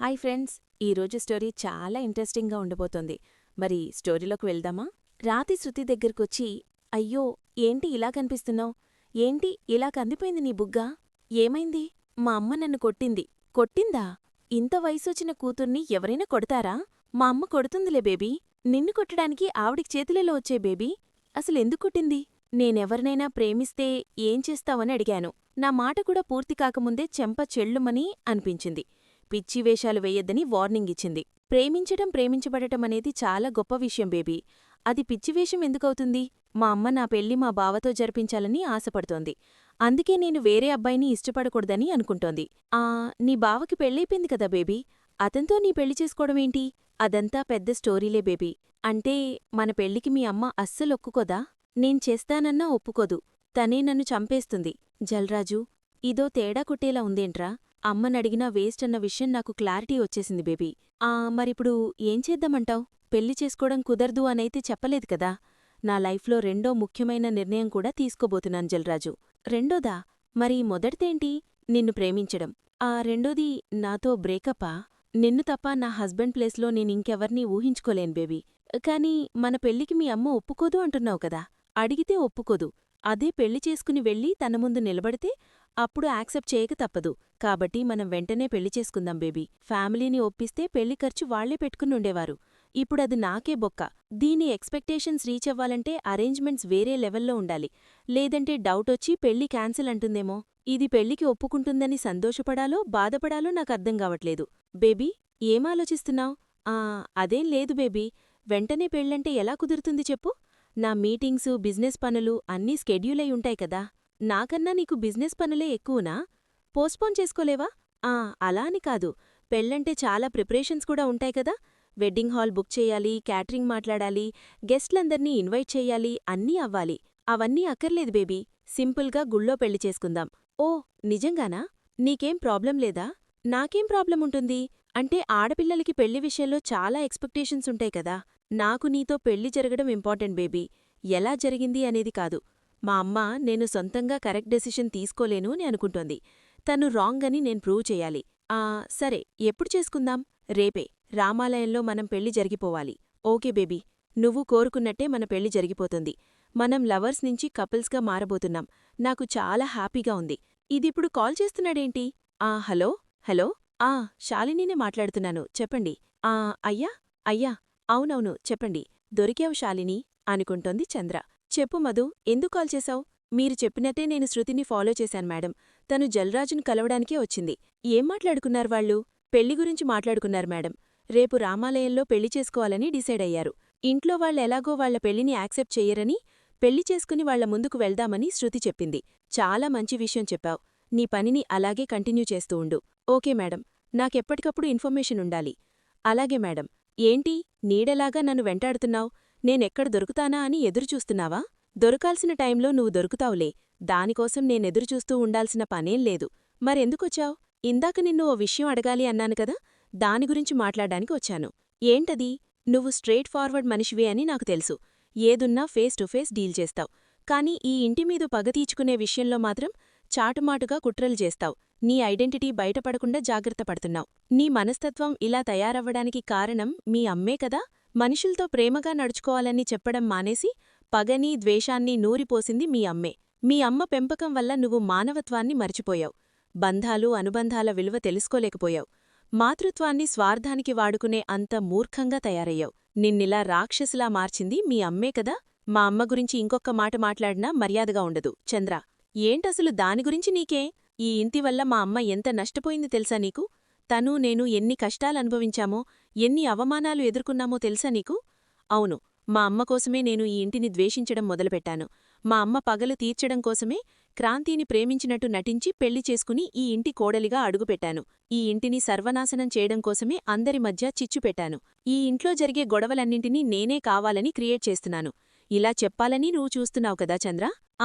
Hi friends, ఈరోజు story చాలా ఇంట్రెస్టింగ్గా ఉండబోతోంది. మరి స్టోరీలోకి వెళ్దామా? రాతి శృతి దగ్గరకొచ్చి, అయ్యో, ఏంటి ఇలా కనిపిస్తున్నావు? ఏంటి ఇలా కందిపోయింది నీ బుగ్గ? ఏమైంది? మా అమ్మ నన్ను కొట్టింది. కొట్టిందా? ఇంత వయసొచ్చిన కూతుర్ని ఎవరైనా కొడతారా? మా అమ్మ కొడుతుందిలే బేబీ. నిన్ను కొట్టడానికి ఆవిడికి చేతులలో వచ్చే బేబీ. అసలెందుకు కొట్టింది? నేనెవరినైనా ప్రేమిస్తే ఏం చేస్తావని అడిగాను. నా మాట కూడా పూర్తి కాకముందే చెంప చెళ్ళుమని అనిపించింది. పిచ్చి వేషాలు వెయ్యొద్దని వార్నింగ్ ఇచ్చింది. ప్రేమించబడటం అనేది చాలా గొప్ప విషయం బేబీ. అది పిచ్చివేషం ఎందుకవుతుంది? మా అమ్మ నా పెళ్లి మా బావతో జరిపించాలని ఆశపడుతోంది. అందుకే నేను వేరే అబ్బాయిని ఇష్టపడకూడదని అనుకుంటోంది. నీ బావకి పెళ్ళైపోయింది కదా బేబీ. అతనితో నీ పెళ్లి చేసుకోవడమేంటి? అదంతా పెద్ద స్టోరీలే బేబీ. అంటే మన పెళ్లికి మీ అమ్మ అస్సలొప్పుకోదా? నేను చేస్తానన్నా ఒప్పుకోదు. తనే నన్ను చంపేస్తుంది. జల్రాజు, ఇదో తేడా కొట్టేలా ఉందేంట్రా? అమ్మనడిగినా వేస్ట్ అన్న విషయం నాకు క్లారిటీ వచ్చేసింది బేబీ. మరిప్పుడు ఏం చేద్దామంటావ్? పెళ్లి చేసుకోవడం కుదరదు అనైతే చెప్పలేదు కదా. నా లైఫ్లో రెండో ముఖ్యమైన నిర్ణయం కూడా తీసుకోబోతున్నాను జల్రాజు. రెండోదా? మరి మొదటిదేంటి? నిన్ను ప్రేమించడం. రెండోది నాతో బ్రేకప్పా? నిన్ను తప్ప నా హస్బెండ్ ప్లేస్లో నేనింకెవర్నీ ఊహించుకోలేను బేబీ. కాని మన పెళ్లికి మీ అమ్మ ఒప్పుకోదు అంటున్నావు కదా. అడిగితే ఒప్పుకోదు. అదే పెళ్లి చేసుకుని వెళ్ళి తన ముందు నిలబడితే అప్పుడు యాక్సెప్ట్ చేయక తప్పదు. కాబట్టి మనం వెంటనే పెళ్లి చేసుకుందాం బేబీ. ఫ్యామిలీని ఒప్పిస్తే పెళ్లి ఖర్చు వాళ్లే పెట్టుకునుండేవారు. ఇప్పుడది నాకే బొక్క. దీని ఎక్స్పెక్టేషన్స్ రీచ్ అవ్వాలంటే అరేంజ్మెంట్స్ వేరే లెవెల్లో ఉండాలి. లేదంటే డౌటొచ్చి పెళ్లి క్యాన్సిల్ అంటుందేమో. ఇది పెళ్లికి ఒప్పుకుంటుందని సంతోషపడాలో బాధపడాలో నాకర్థం కావట్లేదు. బేబీ, ఏమాలోచిస్తున్నావ్? అదేం లేదు బేబీ. వెంటనే పెళ్ళంటే ఎలా కుదురుతుంది చెప్పు? నా మీటింగ్సు, బిజినెస్ పనులు అన్నీ స్కెడ్యూల్ అయి ఉంటాయి కదా. నాకన్నా నీకు బిజినెస్ పనులే ఎక్కువనా? పోస్ట్పోన్ చేసుకోలేవా? అలా అని కాదు. పెళ్ళంటే చాలా ప్రిపరేషన్స్ కూడా ఉంటాయి కదా. వెడ్డింగ్ హాల్ బుక్ చేయాలి, క్యాటరింగ్ మాట్లాడాలి, గెస్ట్లందర్నీ ఇన్వైట్ చెయ్యాలి, అన్నీ అవ్వాలి. అవన్నీ అక్కర్లేదు బేబీ. సింపుల్గా గుళ్ళో పెళ్లి చేసుకుందాం. ఓ, నిజంగానా? నీకేం ప్రాబ్లం లేదా? నాకేం ప్రాబ్లం ఉంటుంది? అంటే ఆడపిల్లలకి పెళ్లి విషయంలో చాలా ఎక్స్పెక్టేషన్స్ ఉంటాయి కదా. నాకు నీతో పెళ్లి జరగడం ఇంపార్టెంట్ బేబీ. ఎలా జరిగింది అనేది కాదు. మా అమ్మ నేను సొంతంగా కరెక్ట్ డెసిషన్ తీసుకోలేను అని అనుకుంటోంది. తను రాంగ్ అని నేను ప్రూవ్ చెయ్యాలి. సరే, ఎప్పుడు చేసుకుందాం? రేపే. రామాలయంలో మనం పెళ్లి జరిగిపోవాలి. ఓకే బేబీ, నువ్వు కోరుకున్నట్టే మన పెళ్లి జరిగిపోతుంది. మనం లవర్స్ నుంచి కపుల్స్గా మారబోతున్నాం. నాకు చాలా హ్యాపీగా ఉంది. ఇదిప్పుడు కాల్ చేస్తున్నాడేంటి? హలో హలో శాలినీనే మాట్లాడుతున్నాను, చెప్పండి. అయ్యా అయ్యా అవునవును, చెప్పండి. దొరికావు శాలిని అనుకుంటోంది చంద్ర. చెప్పు మధు, ఎందుకు కాల్ చేశావు? మీరు చెప్పినట్టే నేను శృతిని ఫాలో చేశాను మేడం. తను జల్రాజును కలవడానికే వచ్చింది. ఏం మాట్లాడుకున్నారు వాళ్ళు? పెళ్లి గురించి మాట్లాడుకున్నారు మేడం. రేపు రామాలయంలో పెళ్లి చేసుకోవాలని డిసైడ్ అయ్యారు. ఇంట్లో వాళ్ళెలాగో వాళ్ల పెళ్లిని యాక్సెప్ట్ చెయ్యరని పెళ్లి చేసుకుని వాళ్ల ముందుకు వెళ్దామని శృతి చెప్పింది. చాలా మంచి విషయం చెప్పావు. నీ పనిని అలాగే కంటిన్యూ చేస్తూ ఉండు. ఓకే మేడం, నాకెప్పటికప్పుడు ఇన్ఫర్మేషన్ ఉండాలి. అలాగే మేడం. ఏంటి నీడలాగా నన్ను వెంటాడుతున్నావ్? నేనెక్కడ దొరుకుతానా అని ఎదురుచూస్తున్నావా? దొరకాల్సిన టైంలో నువ్వు దొరుకుతావులే. దానికోసం నేనెదురుచూస్తూ ఉండాల్సిన పనేం లేదు. మరెందుకొచ్చావ్? ఇందాక నిన్ను ఓ విషయం అడగాలి అన్నాను కదా, దాని గురించి మాట్లాడ్డానికి వచ్చాను. ఏంటది? నువ్వు స్ట్రెయిట్ ఫార్వర్డ్ మనిషివే అని నాకు తెలుసు. ఏదున్నా ఫేస్ టు ఫేస్ డీల్ చేస్తావ్. కానీ ఈ ఇంటిమీద పగ తీర్చుకునే విషయంలో మాత్రం చాటుమాటుగా కుట్రలు చేస్తావ్. నీ ఐడెంటిటీ బయటపడకుండా జాగ్రత్త పడుతున్నావ్. నీ మనస్తత్వం ఇలా తయారవ్వడానికి కారణం మీ అమ్మే కదా. మనుషుల్తో ప్రేమగా నడుచుకోవాలని చెప్పడం మానేసి పగనీ ద్వేషాన్ని నూరిపోసింది మీ అమ్మే. మీ అమ్మ పెంపకం వల్ల నువ్వు మానవత్వాన్ని మరిచిపోయావ్. బంధాలు, అనుబంధాల విలువ తెలుసుకోలేకపోయావ్. మాతృత్వాన్ని స్వార్థానికి వాడుకునే అంత మూర్ఖంగా తయారయ్యావ్. నిన్నిలా రాక్షసులా మార్చింది మీ అమ్మే కదా. మా అమ్మ గురించి ఇంకొక్క మాట మాట్లాడినా మర్యాదగా ఉండదు. చంద్ర, ఏంటసలు దాని గురించి నీకే? ఈ ఇంటివల్ల మా అమ్మ ఎంత నష్టపోయింది తెలుసా నీకు? తనూ నేను ఎన్ని కష్టాలనుభవించామో, ఎన్ని అవమానాలు ఎదుర్కొన్నామో తెలుసా నీకు? అవును, మా అమ్మ కోసమే నేను ఈ ఇంటిని ద్వేషించడం మొదలుపెట్టాను. మా అమ్మ పగలు తీర్చడం కోసమే క్రాంతిని ప్రేమించినట్టు నటించి పెళ్లి చేసుకుని ఈ ఇంటి కోడలిగా అడుగుపెట్టాను. ఈ ఇంటిని సర్వనాశనం చేయడం కోసమే అందరి మధ్య చిచ్చు పెట్టాను. ఈ ఇంట్లో జరిగే గొడవలన్నింటినీ నేనే కావాలని క్రియేట్ చేస్తున్నాను. ఇలా చెప్పాలని నువ్వు చూస్తున్నావు కదా చంద్ర.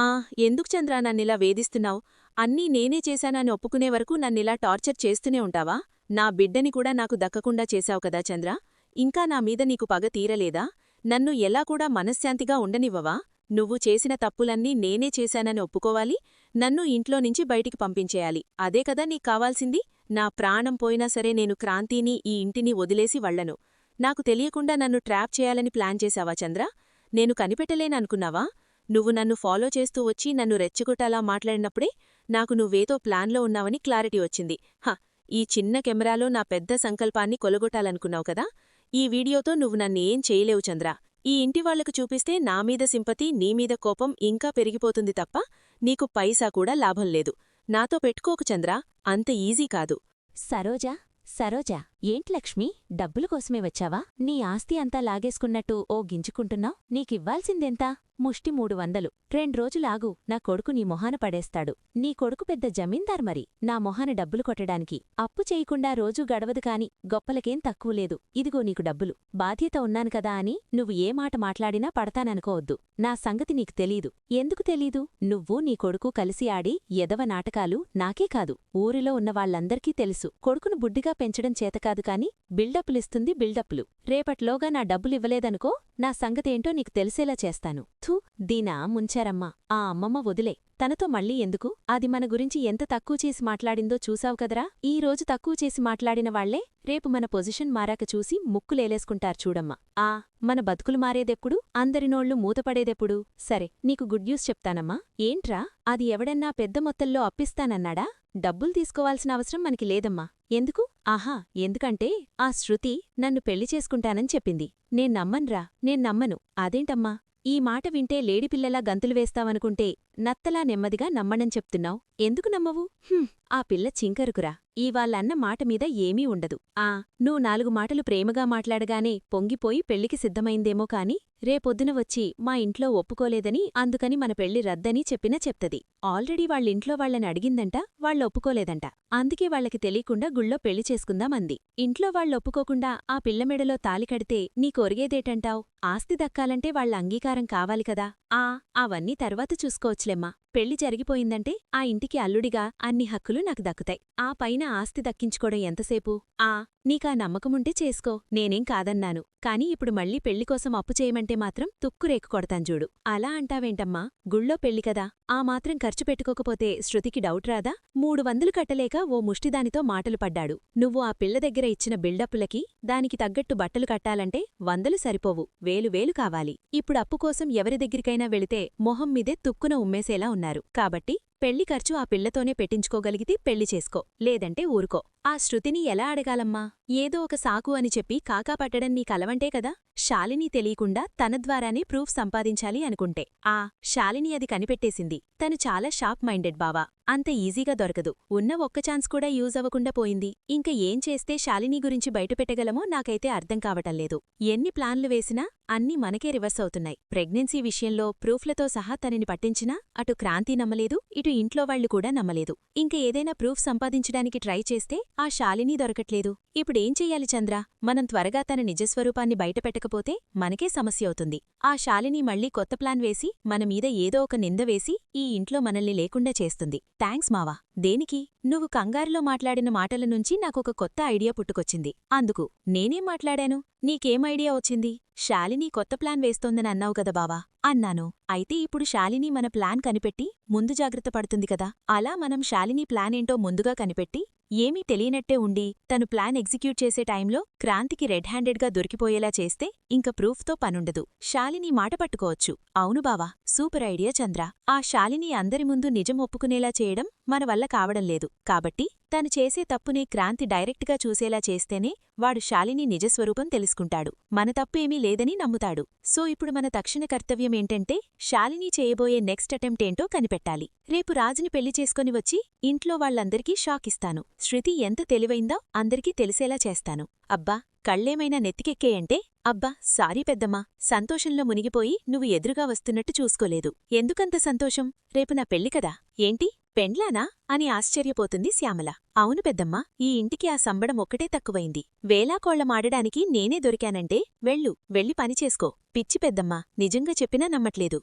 ఎందుకు చంద్ర నన్నిలా వేధిస్తున్నావు? అన్నీ నేనే చేశానని ఒప్పుకునే వరకు నన్నిలా టార్చర్ చేస్తూనే ఉంటావా? నా బిడ్డని కూడా నాకు దక్కకుండా చేశావు కదా చంద్ర. ఇంకా నా మీద నీకు పగ తీరలేదా? నన్ను ఎలా కూడా మనశ్శాంతిగా ఉండనివ్వవా? నువ్వు చేసిన తప్పులన్నీ నేనే చేశానని ఒప్పుకోవాలి. నన్ను ఇంట్లోనుంచి బయటికి పంపించేయాలి. అదే కదా నీకు కావాల్సింది? నా ప్రాణం పోయినా సరే నేను క్రాంతిని ఈ ఇంటిని వదిలేసి వళ్లను. నాకు తెలియకుండా నన్ను ట్రాప్ చేయాలని ప్లాన్ చేశావా చంద్ర? నేను కనిపెట్టలేననుకున్నావా? నువ్వు నన్ను ఫాలో చేస్తూ వచ్చి నన్ను రెచ్చగొట్టాలా మాట్లాడినప్పుడే నాకు నువ్వేదో ప్లాన్లో ఉన్నావని క్లారిటీ వచ్చింది. ఈ చిన్న కెమెరాలో నా పెద్ద సంకల్పాన్ని కొలగొట్టాలనుకున్నావు కదా? ఈ వీడియోతో నువ్వు నన్నేం చేయలేవు చంద్ర. ఈ ఇంటివాళ్లకు చూపిస్తే నామీద సింపతి, నీమీద కోపం ఇంకా పెరిగిపోతుంది తప్ప నీకు పైసా కూడా లాభం లేదు. నాతో పెట్టుకోకు చంద్రా, అంత ఈజీ కాదు. సరోజా, ఏంటి లక్ష్మి, డబ్బుల కోసమే వచ్చావా? నీ ఆస్తి అంతా లాగేసుకున్నట్టు ఓ గింజుకుంటున్నావ్? నీకివ్వాల్సిందెంత? ముష్టి 300. 2 రోజులాగు, నా కొడుకు నీ మొహాన పడేస్తాడు. నీ కొడుకు పెద్ద జమీందార్ మరి, నా మొహాన డబ్బులు కొట్టడానికి. అప్పు చేయకుండా రోజూ గడవదు కాని గొప్పలకేం తక్కువలేదు. ఇదిగో నీకు డబ్బులు. బాధ్యత ఉన్నాను కదా అని నువ్వు ఏ మాట మాట్లాడినా పడతాననుకోవద్దు. నా సంగతి నీకు తెలీదు. ఎందుకు తెలీదు? నువ్వు నీ కొడుకు కలిసి ఆడి ఎదవ నాటకాలు నాకే కాదు, ఊరిలో ఉన్నవాళ్లందరికీ తెలుసు. కొడుకును బుడ్డిగా పెంచడం చేతకాదు కాని బిల్డప్పులిస్తుంది బిల్డప్పులు. రేపట్లోగా నా డబ్బులివ్వలేదనుకో, నా సంగతేంటో నీకు తెలిసేలా చేస్తాను. దీనా ముంచారమ్మా. ఆ అమ్మమ్మ వదిలే, తనతో మళ్ళీ ఎందుకు? అది మన గురించి ఎంత తక్కువ చేసి మాట్లాడిందో చూసావు కదరా? ఈ రోజు తక్కువ చేసి మాట్లాడిన వాళ్లే రేపు మన పొజిషన్ మారాక చూసి ముక్కులేలేసుకుంటారు చూడమ్మా. మన బతుకులు మారేదెప్పుడు? అందరినోళ్లు మూతపడేదెప్పుడు? సరే, నీకు గుడ్ న్యూస్ చెప్తానమ్మా. ఏంట్రా, అది ఎవడన్నా పెద్ద మొత్తంలో అప్పిస్తానన్నాడా? డబ్బులు తీసుకోవాల్సిన అవసరం మనకి లేదమ్మా. ఎందుకు? ఎందుకంటే ఆ శృతి నన్ను పెళ్లి చేసుకుంటానని చెప్పింది. నేన్నమ్మను. అదేంటమ్మా, ఈ మాట వింటే లేడిపిల్లలా గంతులు వేస్తావనుకుంటే నత్తలా నెమ్మదిగా నమ్మనని చెప్తున్నావు. ఎందుకు నమ్మవు? ఆ పిల్ల చింకరుకురా. వాళ్ళన్న మాటమీద ఏమీ ఉండదు. నువ్వు 4 మాటలు ప్రేమగా మాట్లాడగానే పొంగిపోయి పెళ్లికి సిద్ధమైందేమో కాని రేపొద్దున వచ్చి మా ఇంట్లో ఒప్పుకోలేదని, అందుకని మన పెళ్లి రద్దని చెప్పినా చెప్తది. ఆల్రెడీ వాళ్ళింట్లో వాళ్ళని అడిగిందంట, వాళ్ళొప్పుకోలేదంట. అందుకే వాళ్ళకి తెలియకుండా గుళ్ళో పెళ్లి చేసుకుందామంది. ఇంట్లో వాళ్ళొప్పుకోకుండా ఆ పిల్ల మెడలో తాలి కడితే నీకొరిగేదేటంటావ్? ఆస్తి దక్కాలంటే వాళ్ళ అంగీకారం కావాలి కదా. అవన్నీ తర్వాత చూసుకోవచ్చులేమ్మా. పెళ్లి జరిగిపోయిందంటే ఆ ఇంటికి అల్లుడిగా అన్ని హక్కులు నాకు దక్కుతాయి. ఆ పైన ఆస్తి దక్కించుకోవడం ఎంతసేపు? నీకా నమ్మకముంటే చేసుకో, నేనేం కాదన్నాను. కాని ఇప్పుడు మళ్ళీ పెళ్లికోసం అప్పు చేయమంటే మాత్రం తుక్కురేకు కొడతాను చూడు. అలా అంటావేంటమ్మా? గుళ్ళో పెళ్లి కదా, ఆ మాత్రం ఖర్చు పెట్టుకోకపోతే శృతికి డౌట్ రాదా? 300 కట్టలేక ఓ ముష్టిదానితో మాటలు పడ్డాడు. నువ్వు ఆ పిల్ల దగ్గర ఇచ్చిన బిల్డప్పులకి దానికి తగ్గట్టు బట్టలు కట్టాలంటే 100 సరిపోవు, 1000 కావాలి. ఇప్పుడు అప్పు కోసం ఎవరి దగ్గరికైనా వెళితే మొహం మీదే తుక్కున ఉమ్మేసేలా ఉన్నారు. కాబట్టి పెళ్లి ఖర్చు ఆ పిల్లతోనే పెట్టించుకోగలిగితే పెళ్లి చేసుకో, లేదంటే ఊరుకో. ఆ శృతిని ఎలా అడగాలమ్మా? ఏదో ఒక సాకు అని చెప్పి కాకా పట్టడం నీకలవంటే కదా. శాలిని తెలియకుండా తన ద్వారానే ప్రూఫ్ సంపాదించాలి అనుకుంటే శాలిని అది కనిపెట్టేసింది. తను చాలా షార్ప్ మైండెడ్ బావా, అంత ఈజీగా దొరకదు. ఉన్న ఒక్క ఛాన్స్ కూడా యూజ్ అవ్వకుండా పోయింది. ఇంక ఏం చేస్తే శాలిని గురించి బయటపెట్టగలమో నాకైతే అర్థం కావటంలేదు. ఎన్ని ప్లాన్లు వేసినా అన్నీ మనకే రివర్స్ అవుతున్నాయి. ప్రెగ్నెన్సీ విషయంలో ప్రూఫ్లతో సహా తనని పట్టించినా అటు క్రాంతి నమ్మలేదు, ఇటు ఇంట్లో వాళ్లు కూడా నమ్మలేదు. ఇంక ఏదైనా ప్రూఫ్ సంపాదించడానికి ట్రై చేస్తే ఆ శాలిని దొరకట్లేదు. ఇప్పుడేం చెయ్యాలి చంద్ర? మనం త్వరగా తన నిజస్వరూపాన్ని బయటపెట్టకపోతే మనకే సమస్య అవుతుంది. ఆ శాలిని మళ్లీ కొత్త ప్లాన్ వేసి మనమీద ఏదో ఒక నింద వేసి ఈ ఇంట్లో మనల్ని లేకుండా చేస్తుంది. థ్యాంక్స్ మావా. దేనికి? నువ్వు కంగారులో మాట్లాడిన మాటల నుంచి నాకొక కొత్త ఐడియా పుట్టుకొచ్చింది. అందుకు నేనేం మాట్లాడాను? నీకేం ఐడియా వచ్చింది? శాలిని కొత్త ప్లాన్ వేస్తోందని అన్నావు కదా బావా. అన్నాను. అయితే ఇప్పుడు శాలిని మన ప్లాన్ కనిపెట్టి ముందు జాగ్రత్త పడుతుంది కదా. అలా మనం శాలిని ప్లానేంటో ముందుగా కనిపెట్టి ఏమీ తెలియనట్టే ఉండి తను ప్లాన్ ఎగ్జిక్యూట్ చేసే టైంలో క్రాంతికి రెడ్ హ్యాండెడ్గా దొరికిపోయేలా చేస్తే ఇంక ప్రూఫ్తో పనుండదు. శాలిని మాట పట్టుకోవచ్చు. అవును బావా, సూపర్ ఐడియా చంద్ర. ఆ శాలిని అందరి ముందు నిజం ఒప్పుకునేలా చేయడం మన వల్ల కావడంలేదు. కాబట్టి తను చేసే తప్పుని క్రాంతి డైరెక్ట్గా చూసేలా చేస్తేనే వాడు శాలిని నిజస్వరూపం తెలుసుకుంటాడు. మన తప్పేమీ లేదని నమ్ముతాడు. సో ఇప్పుడు మన తక్షణ కర్తవ్యమేంటంటే శాలిని చేయబోయే నెక్స్ట్ అటెంప్ట్ ఏంటో కనిపెట్టాలి. రేపు రాజుని పెళ్లి చేసుకుని వచ్చి ఇంట్లో వాళ్లందరికీ షాక్ ఇస్తాను. శృతి ఎంత తెలివైందో అందరికీ తెలిసేలా చేస్తాను. అబ్బా, కళ్ళేమైనా నెత్తికెక్కేయంటే? అబ్బా సారీ పెద్దమ్మా, సంతోషంలో మునిగిపోయి నువ్వు ఎదురుగా వస్తున్నట్టు చూసుకోలేదు. ఎందుకంత సంతోషం? రేపు నా పెళ్లి కదా. ఏంటి, పెండ్లానా అని ఆశ్చర్యపోతుంది శ్యామల. అవును పెద్దమ్మా, ఈ ఇంటికి ఆ సంబడం ఒక్కటే తక్కువైంది. వేలాకోళ్లమాడడానికి నేనే దొరికానంటే వెళ్ళి పనిచేసుకో. పిచ్చి పెద్దమ్మా, నిజంగా చెప్పినా నమ్మట్లేదు.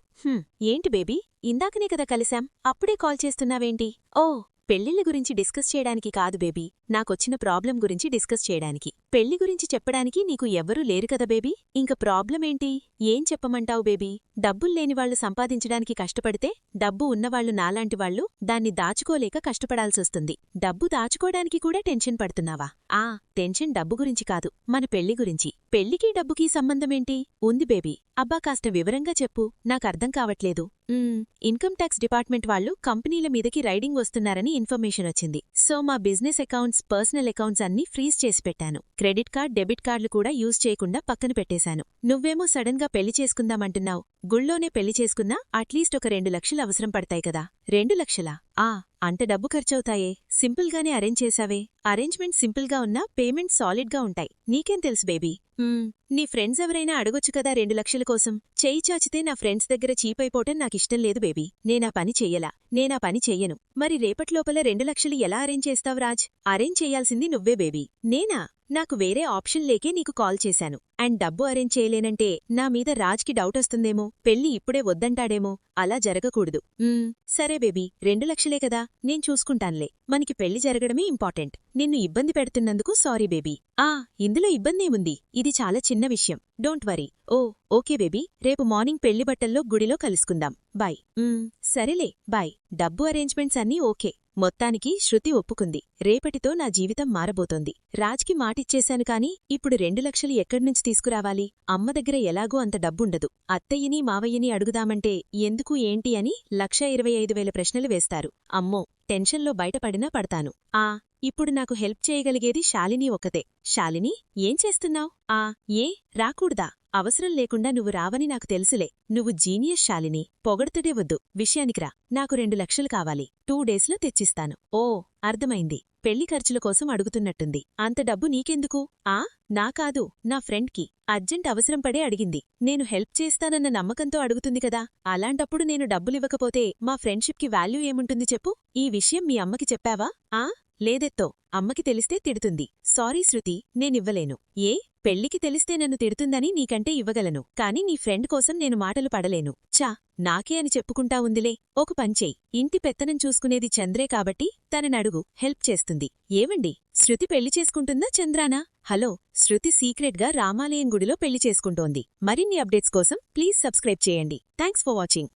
ఏంటి బేబీ, ఇందాకనే కదా కలిశాం, అప్పుడే కాల్ చేస్తున్నావేంటి? ఓ పెళ్ళిళ్ళ గురించి డిస్కస్ చేయడానికి కాదు బేబీ, నాకొచ్చిన ప్రాబ్లం గురించి డిస్కస్ చేయడానికి. పెళ్లి గురించి చెప్పడానికి నీకు ఎవ్వరూ లేరు కదా బేబీ. ఇంక ప్రాబ్లం ఏంటి? ఏం చెప్పమంటావు బేబీ? డబ్బుల్లేనివాళ్లు సంపాదించడానికి కష్టపడితే డబ్బు ఉన్నవాళ్లు నాలాంటివాళ్లు దాన్ని దాచుకోలేక కష్టపడాల్సొస్తుంది. డబ్బు దాచుకోడానికి కూడా టెన్షన్ పడుతున్నావా? టెన్షన్ డబ్బు గురించి కాదు, మన పెళ్లి గురించి. పెళ్లికి డబ్బుకి సంబంధమేంటి? ఉంది బేబీ. అబ్బా కాస్త వివరంగా చెప్పు, నాకర్థం కావట్లేదు. ఇన్కమ్ ట్యాక్స్ డిపార్ట్మెంట్ వాళ్ళు కంపెనీల మీదకి రైడింగ్ వస్తున్నారని ఇన్ఫర్మేషన్ వచ్చింది. సో మా బిజినెస్ అకౌంట్స్, పర్సనల్ అకౌంట్స్ అన్నీ ఫ్రీజ్ చేసి పెట్టాను. క్రెడిట్ కార్డ్, డెబిట్ కార్డులు కూడా యూజ్ చేయకుండా పక్కన పెట్టేశాను. నువ్వేమో సడన్ గా పెళ్లి చేసుకుందామంటున్నావు. గుళ్ళోనే పెళ్లి చేసుకున్నా అట్లీస్ట్ ఒక 2 లక్షలు అవసరం పడతాయి కదా. 2 లక్షలా? అంత డబ్బు ఖర్చవుతాయే. సింపుల్గానే అరేంజ్ చేశావే. అరేంజ్మెంట్ సింపుల్గా ఉన్నా పేమెంట్ సాలిడ్గా ఉంటాయి. నీకేం తెలుసు బేబీ? నీ ఫ్రెండ్స్ ఎవరైనా అడగొచ్చు కదా 2 లక్షల కోసం. చెయ్యి చాచితే నా ఫ్రెండ్స్ దగ్గర చీపైపోవటం నాకిష్టం లేదు బేబీ. నేనా పని చెయ్యను. మరి రేపట్లోపల 2 లక్షలు ఎలా అరేంజ్ చేస్తావు రాజ్? అరేంజ్ చెయ్యాల్సింది నువ్వే బేబీ, నేనా? నాకు వేరే ఆప్షన్ లేకే నీకు కాల్ చేశాను. అండ్ డబ్బు అరేంజ్ చేయలేనంటే నా మీద రాజ్కి డౌటొస్తుందేమో, పెళ్లి ఇప్పుడే వద్దంటాడేమో. అలా జరగకూడదు. సరే బేబీ, 2 లక్షలే కదా, నేను చూసుకుంటాన్లే. మనకి పెళ్లి జరగడమే ఇంపార్టెంట్. నిన్ను ఇబ్బంది పెడుతున్నందుకు సారీ బేబీ. ఇందులో ఇబ్బందేముంది? ఇది చాలా చిన్న విషయం. Don't worry. ఓకే బేబీ, రేపు మార్నింగ్ పెళ్లి బట్టల్లో గుడిలో కలుసుకుందాం. బాయ్. సరేలే, బాయ్. డబ్బు అరేంజ్మెంట్స్ అన్నీ ఓకే. మొత్తానికి శృతి ఒప్పుకుంది. రేపటితో నా జీవితం మారబోతోంది. రాజ్కి మాటిచ్చేశాను కాని ఇప్పుడు 2 లక్షలు ఎక్కడ్నుంచి తీసుకురావాలి? అమ్మ దగ్గర ఎలాగూ అంత డబ్బుండదు. అత్తయ్యని మావయ్యని అడుగుదామంటే ఎందుకు ఏంటి అని 1,25,000 ప్రశ్నలు వేస్తారు. అమ్మో, టెన్షన్లో బయటపడినా పడతాను. ఇప్పుడు నాకు హెల్ప్ చేయగలిగేది శాలిని ఒక్కతే. శాలిని, ఏం చేస్తున్నావ్? రాకూడదా? అవసరం లేకుండా నువ్వు రావని నాకు తెలుసులే. నువ్వు జీనియస్ శాలిని. పొగడ్తడే వద్దు, విషయానికిరా. నాకు 2 లక్షలు కావాలి. 2 డేస్లో తెచ్చిస్తాను. అర్థమైంది. పెళ్లి ఖర్చుల కోసం అడుగుతున్నట్టుంది. అంత డబ్బు నీకెందుకు? నా కాదు, నా ఫ్రెండ్కి అర్జెంట్ అవసరం పడే అడిగింది. నేను హెల్ప్ చేస్తానన్న నమ్మకంతో అడుగుతుంది కదా. అలాంటప్పుడు నేను డబ్బులివ్వకపోతే మా ఫ్రెండ్షిప్కి వాల్యూ ఏముంటుంది చెప్పు? ఈ విషయం మీ అమ్మకి చెప్పావా? లేదెత్తో, అమ్మకి తెలిస్తే తిడుతుంది. సారీ శృతి, నేనివ్వలేను. పెళ్లికి తెలిస్తే నన్ను తిడుతుందని నీకంటే ఇవ్వగలను, కాని నీ ఫ్రెండ్ కోసం నేను మాటలు పడలేను. నాకే అని చెప్పుకుంటా ఉందిలే. ఒక పంచేయ్. ఇంటి పెత్తనం చూసుకునేది చంద్రే కాబట్టి తననడుగు, హెల్ప్ చేస్తుంది. ఏవండి, శృతి పెళ్లి చేసుకుంటుందా చంద్రానా? హలో, శృతి సీక్రెట్గా రామాలయం గుడిలో పెళ్లి చేసుకుంటోంది. మరిన్ని అప్డేట్స్ కోసం ప్లీజ్ సబ్స్క్రైబ్ చేయండి. Thanks for watching.